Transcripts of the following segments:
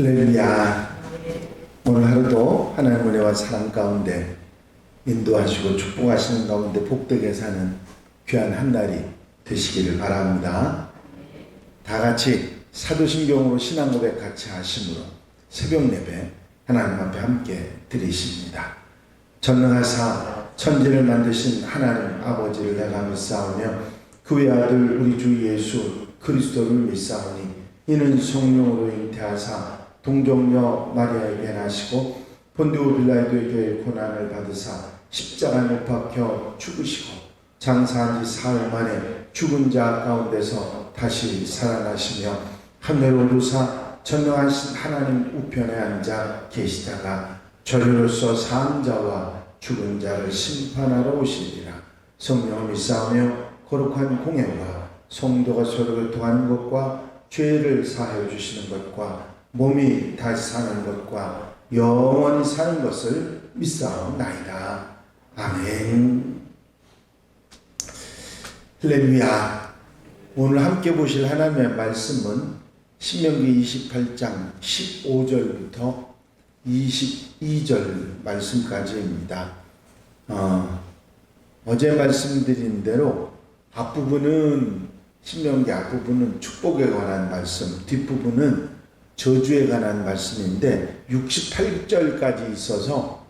할렐루야. 오늘 하루도 하나님 은혜와 사랑 가운데 인도하시고 축복하시는 가운데 복되게 사는 귀한 한 날이 되시기를 바랍니다. 다 같이 사도신경으로 신앙 고백 같이 하심으로 새벽 예배 하나님 앞에 함께 드리십니다. 전능하사 천지를 만드신 하나님 아버지를 내가 믿사오며 그의 아들 우리 주 예수 그리스도를 믿사오니 이는 성령으로 잉태하사 동정녀 마리아에게 나시고 본디오 빌라도에게 고난을 받으사 십자가에 못 박혀 죽으시고 장사한 지 사흘 만에 죽은 자 가운데서 다시 살아나시며 하늘로 오르사 전능하신 하나님 우편에 앉아 계시다가 저리로서 사는 자와 죽은 자를 심판하러 오시리라. 성령을 믿사오며 거룩한 공예와 성도가 서로 교통하는 것과 죄를 사하여 주시는 것과 몸이 다시 사는 것과 영원히 사는 것을 믿사옵나이다. 아멘. 할렐루야. 오늘 함께 보실 하나님의 말씀은 신명기 28장 15절부터 22절 말씀까지입니다. 어제 말씀드린 대로 앞부분은 신명기 앞부분은 축복에 관한 말씀, 뒷부분은 저주에 관한 말씀인데 68절까지 있어서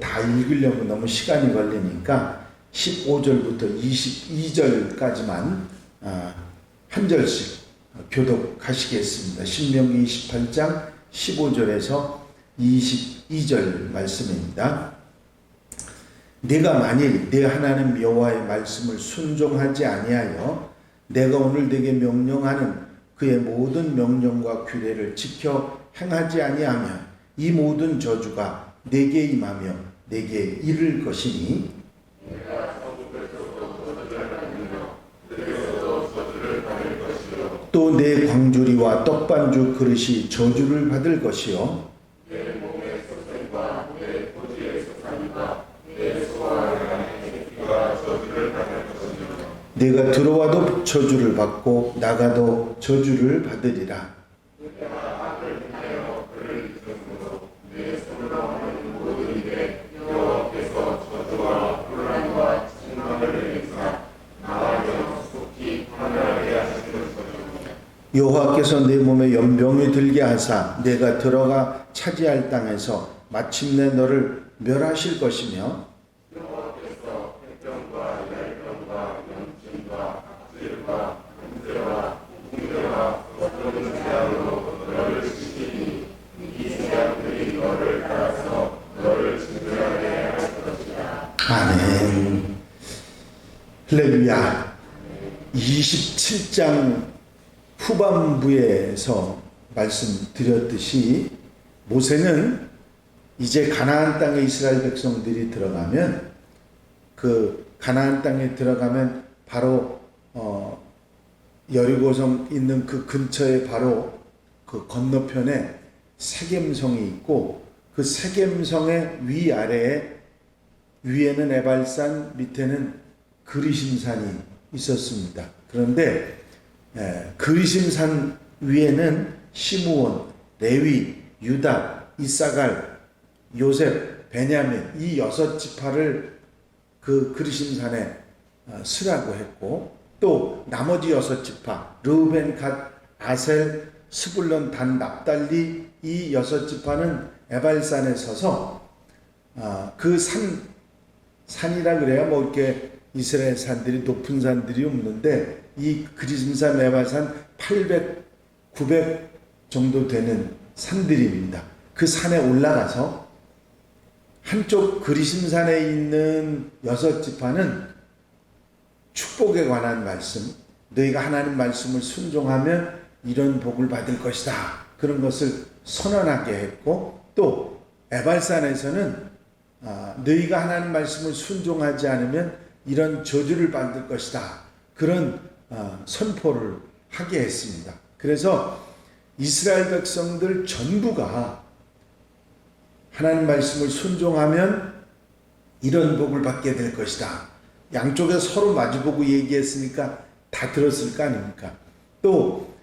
다 읽으려면 너무 시간이 걸리니까 15절부터 22절까지만 한 절씩 교독하시겠습니다. 신명기 28장 15절에서 22절 말씀입니다. 내가 만일 내 하나님 여호와의 말씀을 순종하지 아니하여 내가 오늘 네게 명령하는 그의 모든 명령과 규례를 지켜 행하지 아니하면 이 모든 저주가 네게 임하며 네게 이를 것이니 또 내 광주리와 떡반죽 그릇이 저주를 받을 것이요 내가 들어와도 저주를 받고 나가도 저주를 받으리라. 여호와께서 내 몸에 연병이 들게 하사 내가 들어가 차지할 땅에서 마침내 너를 멸하실 것이며 아멘. 할렐루야. 27장 후반부에서 말씀드렸듯이 모세는 이제 가나안 땅에 이스라엘 백성들이 들어가면 그 가나안 땅에 들어가면 바로 여리고성 있는 그 근처에 바로 그 건너편에 세겜성이 있고 그 세겜성의 위아래에 위에는 에발산 밑에는 그리심산이 있었습니다. 그런데 그리심산 위에는 시므온, 레위, 유다, 이사갈, 요셉, 베냐민 이 6지파를 그 그리심산에 쓰라고 했고 또 나머지 6지파 르우벤, 갓, 아셀, 스불론, 단, 납달리 이 6지파는 에발산에 서서 그 산이라 그래야 뭐 이렇게 이스라엘 산들이 높은 산들이 없는데 이 그리심산 에발산 800, 900 정도 되는 산들입니다. 그 산에 올라가서 한쪽 그리심산에 있는 6지파는 축복에 관한 말씀, 너희가 하나님 말씀을 순종하면 이런 복을 받을 것이다. 그런 것을 선언하게 했고 또 에발산에서는 너희가 하나님 말씀을 순종하지 않으면 이런 저주를 받을 것이다. 그런 선포를 하게 했습니다. 그래서 이스라엘 백성들 전부가 하나님 말씀을 순종하면 이런 복을 받게 될 것이다. 양쪽에 서로 마주보고 얘기했으니까 다 들었을 거 아닙니까? 또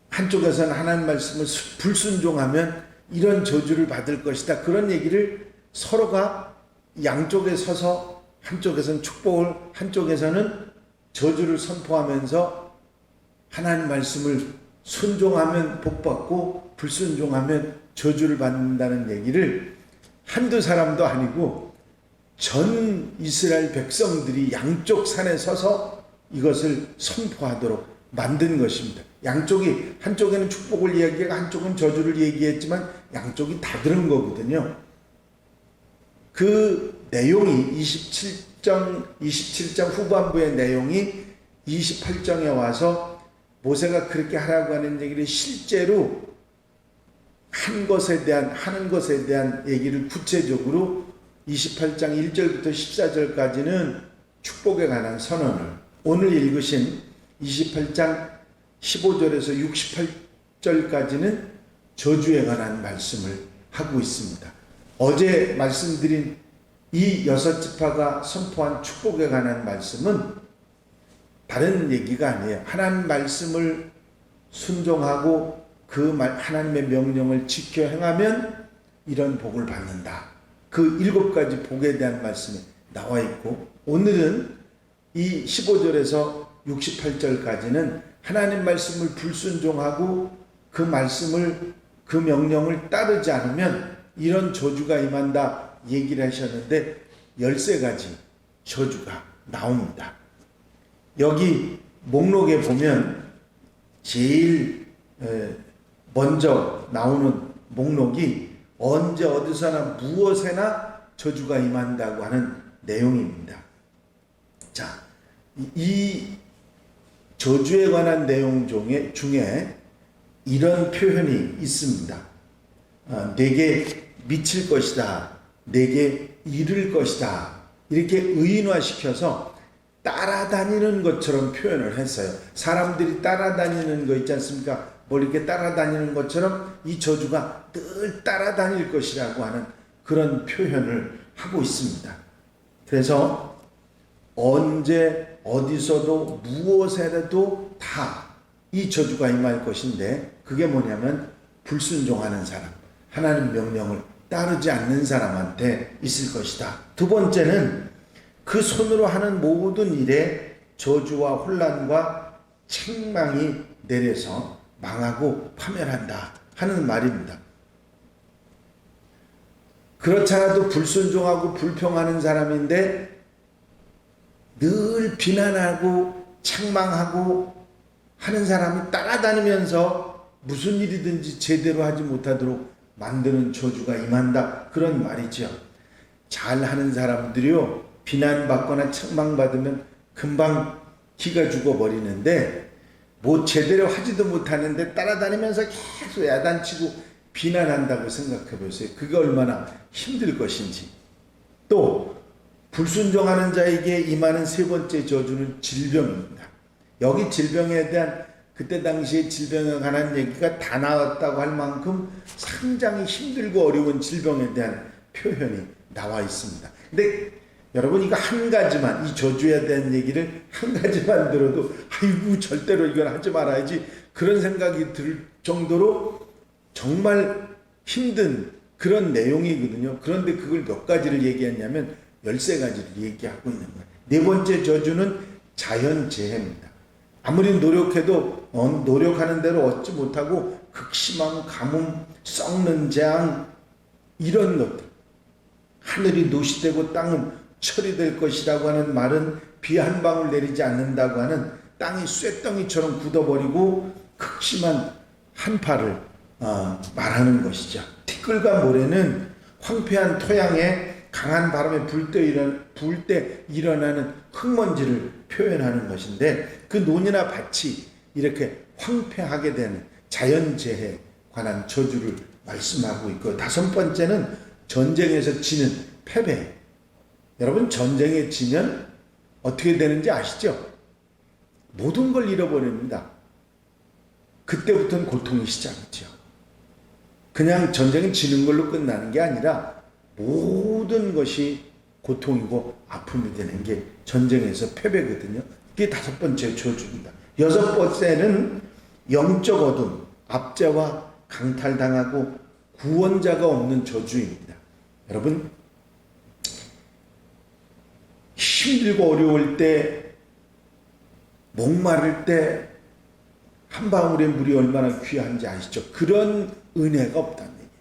한쪽에서는 하나님 말씀을 불순종하면 이런 저주를 받을 것이다. 그런 얘기를 서로가 양쪽에 서서 한쪽에서는 축복을, 한쪽에서는 저주를 선포하면서 하나님 말씀을 순종하면 복받고 불순종하면 저주를 받는다는 얘기를 한두 사람도 아니고 전 이스라엘 백성들이 양쪽 산에 서서 이것을 선포하도록 만든 것입니다. 양쪽이, 한쪽에는 축복을 이야기하고 한쪽은 저주를 얘기했지만 양쪽이 다 들은 거거든요. 그 내용이 27장 후반부의 내용이 28장에 와서 모세가 그렇게 하라고 하는 얘기를 실제로 하는 것에 대한 얘기를 구체적으로 28장 1절부터 14절까지는 축복에 관한 선언을, 오늘 읽으신 28장 15절에서 68절까지는 저주에 관한 말씀을 하고 있습니다. 어제 말씀드린 이 6지파가 선포한 축복에 관한 말씀은 다른 얘기가 아니에요. 하나님 말씀을 순종하고 그 하나님의 명령을 지켜 행하면 이런 복을 받는다. 그 7가지 복에 대한 말씀이 나와 있고, 오늘은 이 15절에서 68절까지는 하나님 말씀을 불순종하고 그 말씀을, 그 명령을 따르지 않으면 이런 저주가 임한다 얘기를 하셨는데 13가지 저주가 나옵니다. 여기 목록에 보면 제일 먼저 나오는 목록이 언제 어디서나 무엇에나 저주가 임한다고 하는 내용입니다. 자, 이 저주에 관한 내용 중에 이런 표현이 있습니다. 내게 미칠 것이다, 내게 이를 것이다, 이렇게 의인화시켜서 따라다니는 것처럼 표현을 했어요. 사람들이 따라다니는 거 있지 않습니까? 뭘 이렇게 따라다니는 것처럼 이 저주가 늘 따라다닐 것이라고 하는 그런 표현을 하고 있습니다. 그래서 언제 어디서도 무엇에라도 다 이 저주가 임할 것인데, 그게 뭐냐면 불순종하는 사람, 하나님 명령을 따르지 않는 사람한테 있을 것이다. 두 번째는 그 손으로 하는 모든 일에 저주와 혼란과 책망이 내려서 망하고 파멸한다 하는 말입니다. 그렇잖아도 불순종하고 불평하는 사람인데 늘 비난하고 책망하고 하는 사람이 따라다니면서 무슨 일이든지 제대로 하지 못하도록 만드는 저주가 임한다, 그런 말이죠. 잘하는 사람들이요, 비난받거나 책망받으면 금방 기가 죽어버리는데 뭐 제대로 하지도 못하는데 따라다니면서 계속 야단치고 비난한다고 생각해 보세요. 그게 얼마나 힘들 것인지. 또 불순종하는 자에게 임하는 세 번째 저주는 질병입니다. 여기 질병에 대한, 그때 당시에 질병에 관한 얘기가 다 나왔다고 할 만큼 상당히 힘들고 어려운 질병에 대한 표현이 나와 있습니다. 근데 여러분, 이거 한 가지만, 이 저주에 대한 얘기를 한 가지만 들어도 아이고 절대로 이건 하지 말아야지 그런 생각이 들 정도로 정말 힘든 그런 내용이거든요. 그런데 그걸 몇 가지를 얘기했냐면 13가지를 얘기하고 있는 거예요. 네 번째 저주는 자연재해입니다. 아무리 노력해도 노력하는 대로 얻지 못하고 극심한 가뭄, 썩는 재앙, 이런 것들. 하늘이 노시되고 땅은 처리될 것이라고 하는 말은 비 한 방울 내리지 않는다고 하는, 땅이 쇠덩이처럼 굳어버리고 극심한 한파를 말하는 것이죠. 티끌과 모래는 황폐한 토양에 강한 바람에 불 때 일어나는 흙먼지를 표현하는 것인데, 그 논이나 밭이 이렇게 황폐하게 되는 자연재해에 관한 저주를 말씀하고 있고, 다섯 번째는 전쟁에서 지는 패배. 여러분, 전쟁에 지면 어떻게 되는지 아시죠? 모든 걸 잃어버립니다. 그때부터는 고통이 시작이죠. 그냥 전쟁은 지는 걸로 끝나는 게 아니라 모든 것이 고통이고 아픔이 되는 게 전쟁에서 패배거든요. 그게 다섯 번째 저주입니다. 여섯 번째는 영적 어둠, 압제와 강탈당하고 구원자가 없는 저주입니다. 여러분, 힘들고 어려울 때, 목마를 때 한 방울의 물이 얼마나 귀한지 아시죠? 그런 은혜가 없다는 얘기예요.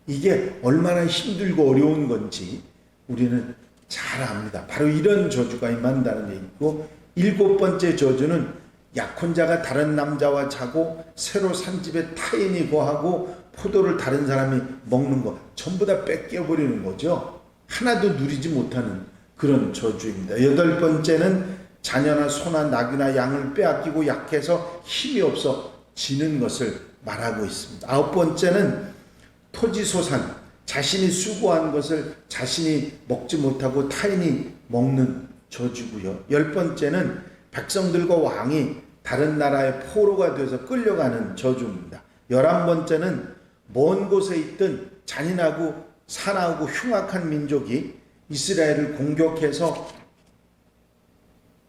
이게 얼마나 힘들고 어려운 건지 우리는 잘 압니다. 바로 이런 저주가 임한다는 얘기고, 7번째 저주는 약혼자가 다른 남자와 자고 새로 산 집에 타인이 거하고 포도를 다른 사람이 먹는 거 전부 다 뺏겨버리는 거죠. 하나도 누리지 못하는 그런 저주입니다. 8번째는 자녀나 소나 낙이나 양을 빼앗기고 약해서 힘이 없어 지는 것을 말하고 있습니다. 9번째는 토지소산, 자신이 수고한 것을 자신이 먹지 못하고 타인이 먹는 저주고요. 10번째는 백성들과 왕이 다른 나라의 포로가 되어서 끌려가는 저주입니다. 11번째는 먼 곳에 있던 잔인하고 사나우고 흉악한 민족이 이스라엘을 공격해서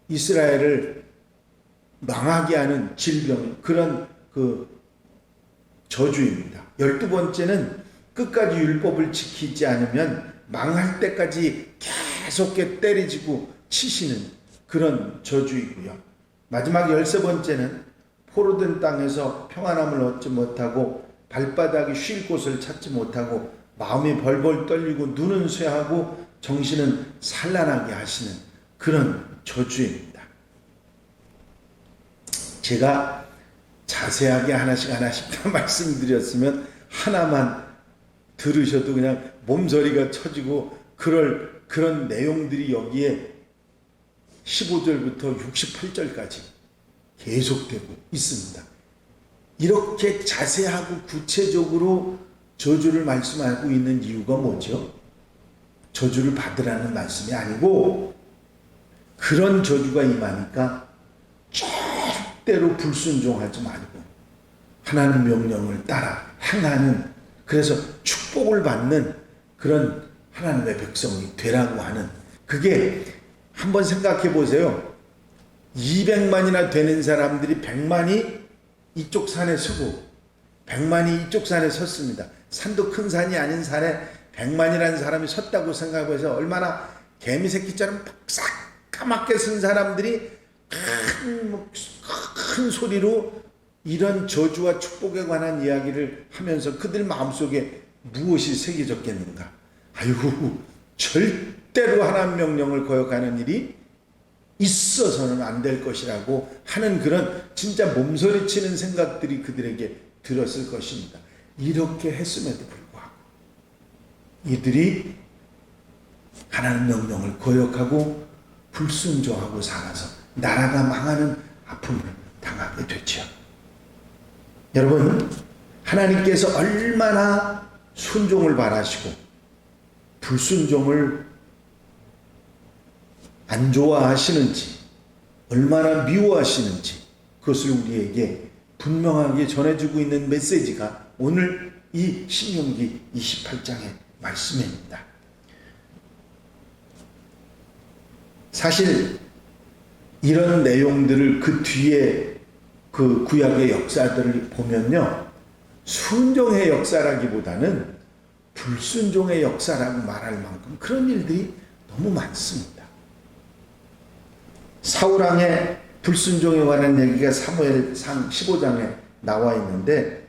이스라엘을 망하게 하는 질병, 그런 저주입니다. 12번째는 끝까지 율법을 지키지 않으면 망할 때까지 계속 때리지고 치시는 그런 저주이고요. 마지막 13번째는 포로된 땅에서 평안함을 얻지 못하고 발바닥이 쉴 곳을 찾지 못하고 마음이 벌벌 떨리고 눈은 쇠하고 정신은 산란하게 하시는 그런 저주입니다. 제가 자세하게 하나씩 다 말씀드렸으면 하나만 들으셔도 그냥 몸서리가 쳐지고 그런 내용들이 여기에 15절부터 68절까지 계속되고 있습니다. 이렇게 자세하고 구체적으로 저주를 말씀하고 있는 이유가 뭐죠? 저주를 받으라는 말씀이 아니고, 그런 저주가 임하니까 절대로 불순종하지 말고 하나님 명령을 따라 행하는, 그래서 축복을 받는 그런 하나님의 백성이 되라고 하는, 그게 한번 생각해 보세요. 200만이나 되는 사람들이 100만이 이쪽 산에 서고 100만이 이쪽 산에 섰습니다. 산도 큰 산이 아닌 산에 100만이라는 사람이 섰다고 생각해서 얼마나 개미새끼처럼 새까맣게 쓴 사람들이 큰 소리로 이런 저주와 축복에 관한 이야기를 하면서 그들 마음속에 무엇이 새겨졌겠는가? 아이고, 절대로 하나님 명령을 거역하는 일이 있어서는 안 될 것이라고 하는 그런 진짜 몸서리치는 생각들이 그들에게 들었을 것입니다. 이렇게 했음에도 불구하고 이들이 하나님 명령을 거역하고 불순종하고 살아서 나라가 망하는 아픔을 당하게 됐죠. 여러분, 하나님께서 얼마나 순종을 바라시고 불순종을 안 좋아하시는지, 얼마나 미워하시는지 그것을 우리에게 분명하게 전해주고 있는 메시지가 오늘 이 신명기 28장의 말씀입니다. 사실 이런 내용들을 그 뒤에 그 구약의 역사들을 보면요, 순종의 역사라기보다는 불순종의 역사라고 말할 만큼 그런 일들이 너무 많습니다. 사울왕의 불순종에 관한 얘기가 사무엘상 15장에 나와 있는데,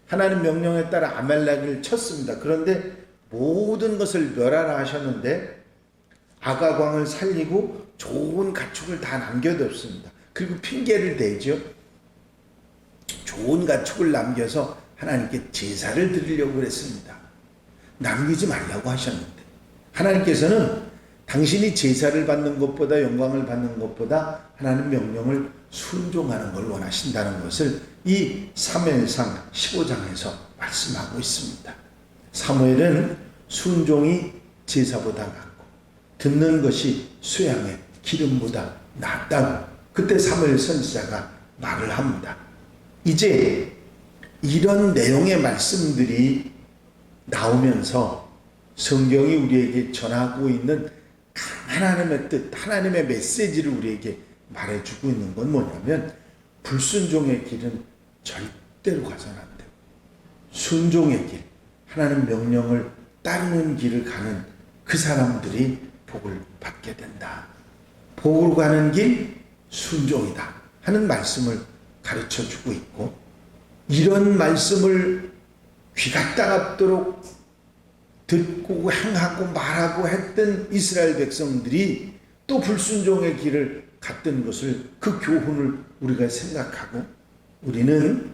하나님 명령에 따라 아말렉을 쳤습니다. 그런데 모든 것을 멸하라 하셨는데 아각 왕을 살리고 좋은 가축을 다 남겨뒀습니다. 그리고 핑계를 대죠. 좋은 가축을 남겨서 하나님께 제사를 드리려고 그랬습니다. 남기지 말라고 하셨는데, 하나님께서는 당신이 제사를 받는 것보다 영광을 받는 것보다 하나님 명령을 순종하는 걸 원하신다는 것을 이 사무엘상 15장에서 말씀하고 있습니다. 사무엘은 순종이 제사보다 낫고 듣는 것이 수양의 기름보다 낫다고 그때 사무엘 선지자가 말을 합니다. 이제 이런 내용의 말씀들이 나오면서 성경이 우리에게 전하고 있는 하나님의 뜻, 하나님의 메시지를 우리에게 말해주고 있는 건 뭐냐면, 불순종의 길은 절대로 가서는 안 돼요. 순종의 길, 하나님 명령을 따르는 길을 가는 그 사람들이 복을 받게 된다. 복으로 가는 길 순종이다 하는 말씀을 가르쳐주고 있고, 이런 말씀을 귀가 따갑도록 듣고 행하고 말하고 했던 이스라엘 백성들이 또 불순종의 길을 갔던 것을, 그 교훈을 우리가 생각하고, 우리는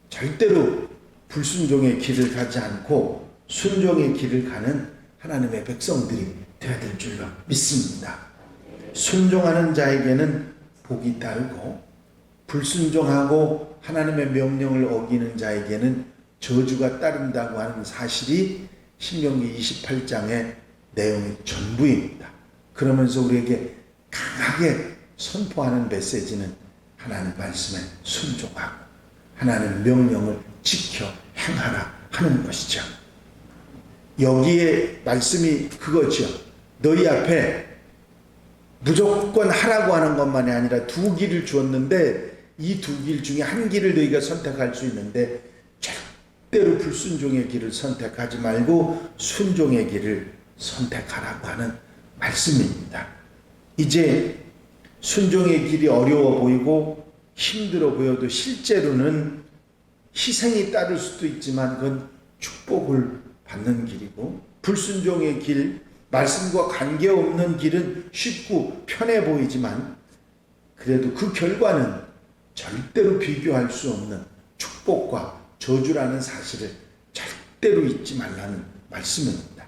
절대로 불순종의 길을 가지 않고 순종의 길을 가는 하나님의 백성들이 되어야 될 줄로 믿습니다. 순종하는 자에게는 복이 따르고, 불순종하고 하나님의 명령을 어기는 자에게는 저주가 따른다고 하는 사실이 신명기 28장의 내용의 전부입니다. 그러면서 우리에게 강하게 선포하는 메시지는 하나님 말씀에 순종하고 하나님 명령을 지켜 행하라 하는 것이죠. 여기에 말씀이 그거죠. 너희 앞에 무조건 하라고 하는 것만이 아니라 두 길을 주었는데, 이 두 길 중에 한 길을 너희가 선택할 수 있는데 절대로 불순종의 길을 선택하지 말고 순종의 길을 선택하라고 하는 말씀입니다. 이제 순종의 길이 어려워 보이고 힘들어 보여도 실제로는 희생이 따를 수도 있지만 그건 축복을 받는 길이고, 불순종의 길, 말씀과 관계없는 길은 쉽고 편해 보이지만 그래도 그 결과는 절대로 비교할 수 없는 축복과 저주라는 사실을 절대로 잊지 말라는 말씀입니다.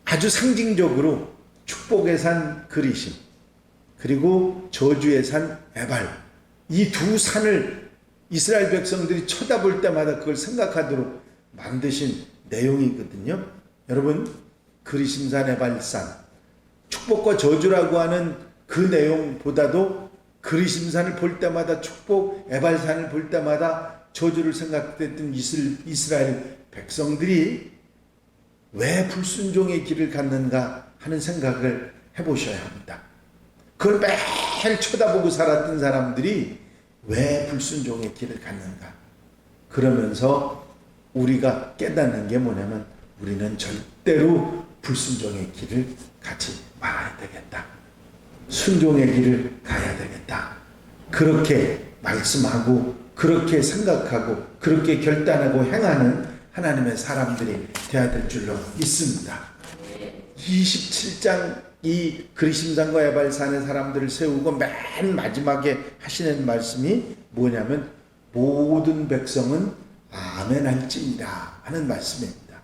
아주 상징적으로 축복의 산 그리심, 그리고 저주의 산 에발, 이 두 산을 이스라엘 백성들이 쳐다볼 때마다 그걸 생각하도록 만드신 내용이거든요. 여러분, 그리심산, 에발산, 축복과 저주라고 하는 그 내용보다도 그리심산을 볼 때마다 축복, 에발산을 볼 때마다 저주를 생각했던 이스라엘 백성들이 왜 불순종의 길을 갔는가 하는 생각을 해보셔야 합니다. 그걸 매일 쳐다보고 살았던 사람들이 왜 불순종의 길을 갔는가? 그러면서 우리가 깨닫는 게 뭐냐면, 우리는 절대로 불순종의 길을 가지 말아야 되겠다. 순종의 길을 가야 되겠다. 그렇게 말씀하고, 그렇게 생각하고, 그렇게 결단하고 행하는 하나님의 사람들이 되어야 될 줄로 믿습니다. 27장 이 그리심산과 에발산의 사람들을 세우고 맨 마지막에 하시는 말씀이 뭐냐면, 모든 백성은 아멘 할지니라 하는 말씀입니다.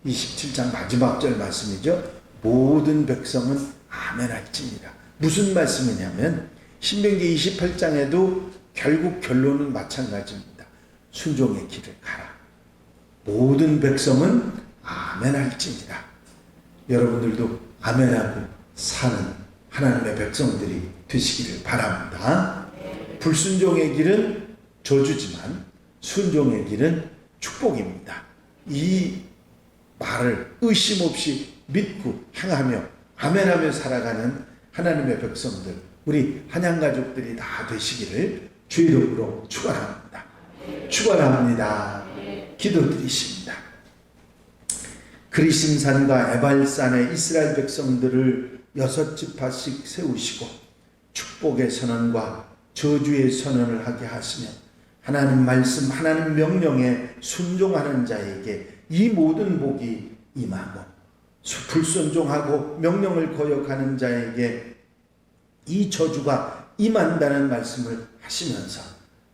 27장 마지막 절 말씀이죠. 모든 백성은 아멘 할지니라. 무슨 말씀이냐면, 신명기 28장에도 결국 결론은 마찬가지입니다. 순종의 길을 가라. 모든 백성은 아멘 할지니라. 여러분들도 아멘하고 사는 하나님의 백성들이 되시기를 바랍니다. 불순종의 길은 저주지만 순종의 길은 축복입니다. 이 말을 의심 없이 믿고 행하며 아멘하며 살아가는 하나님의 백성들, 우리 한양가족들이 다 되시기를 주 이름으로 축원합니다. 축원합니다. 기도드리십니다. 그리심산과 에발산의 이스라엘 백성들을 6지파씩 세우시고 축복의 선언과 저주의 선언을 하게 하시며, 하나님 말씀, 하나님 명령에 순종하는 자에게 이 모든 복이 임하고, 불순종하고 명령을 거역하는 자에게 이 저주가 임한다는 말씀을 하시면서,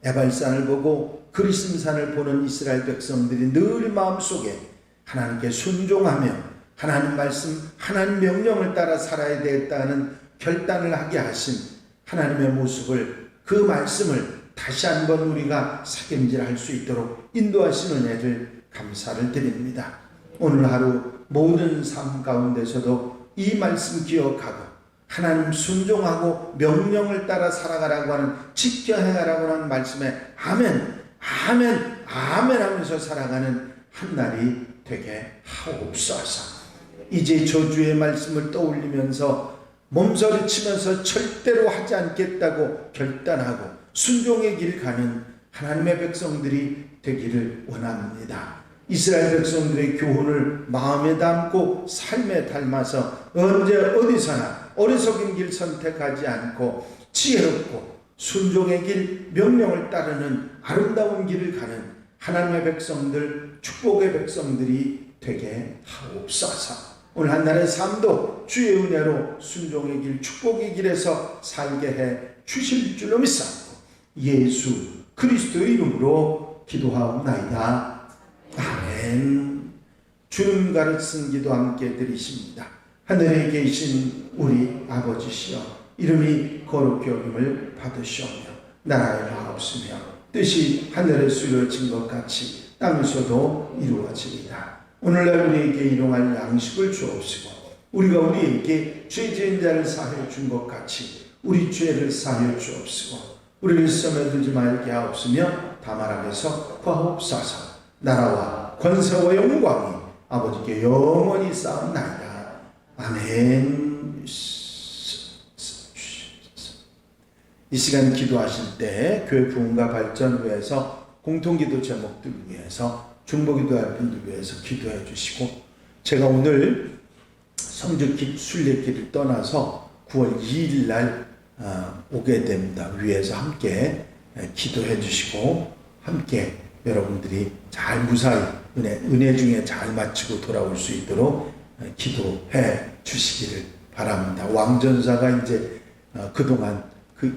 에발산을 보고 그리심산을 보는 이스라엘 백성들이 늘 마음속에 하나님께 순종하며 하나님 말씀, 하나님 명령을 따라 살아야 되겠다는 결단을 하게 하신 하나님의 모습을, 그 말씀을 다시 한번 우리가 새김질할 수 있도록 인도하시는 은혜를 감사를 드립니다. 오늘 하루 모든 삶 가운데서도 이 말씀 기억하고 하나님 순종하고 명령을 따라 살아가라고 하는, 지켜 행하라고 하는 말씀에 아멘, 아멘, 아멘 하면서 살아가는 한 날이 되게 하옵소서. 이제 저주의 말씀을 떠올리면서 몸서리치면서 절대로 하지 않겠다고 결단하고 순종의 길 가는 하나님의 백성들이 되기를 원합니다. 이스라엘 백성들의 교훈을 마음에 담고 삶에 닮아서 언제 어디서나 어리석은 길 선택하지 않고 지혜롭고 순종의 길, 명령을 따르는 아름다운 길을 가는 하나님의 백성들, 축복의 백성들이 되게 하옵소서. 오늘 한날의 삶도 주의 은혜로 순종의 길, 축복의 길에서 살게 해 주실 줄로 믿사옵고 예수 그리스도의 이름으로 기도하옵나이다. 아멘. 주님 가르친 기도 함께 드리십니다. 하늘에 계신 우리 아버지시여, 이름이 거룩히 여김을 받으시오며 나라의 마옵시며 뜻이 하늘에서 이루어진 것 같이 땅에서도 이루어지리다. 오늘날 우리에게 일용할 양식을 주옵시고 우리가 우리에게 죄 지은 자를 사하여 준 것 같이 우리 죄를 사하여 주옵시고 우리를 시험에 들지 말게 하옵시며 다만 악에서 구하옵소서. 나라와 권세와 영광이 아버지께 영원히 쌓옵나이다. 아멘. 이 시간 기도하실 때 교회 부흥과 발전을 위해서 공통기도 제목들 위해서 중보기도할 분들 위해서 기도해 주시고, 제가 오늘 성주 순례길을 떠나서 9월 2일 날 오게 됩니다. 위에서 함께 기도해 주시고 함께 여러분들이 잘 무사히 은혜 중에 잘 마치고 돌아올 수 있도록 기도해 주시기를 바랍니다. 왕전사가 이제 그동안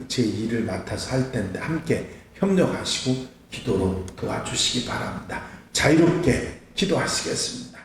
제 일을 맡아서 할 텐데 함께 협력하시고 기도로 도와주시기 바랍니다. 자유롭게 기도하시겠습니다.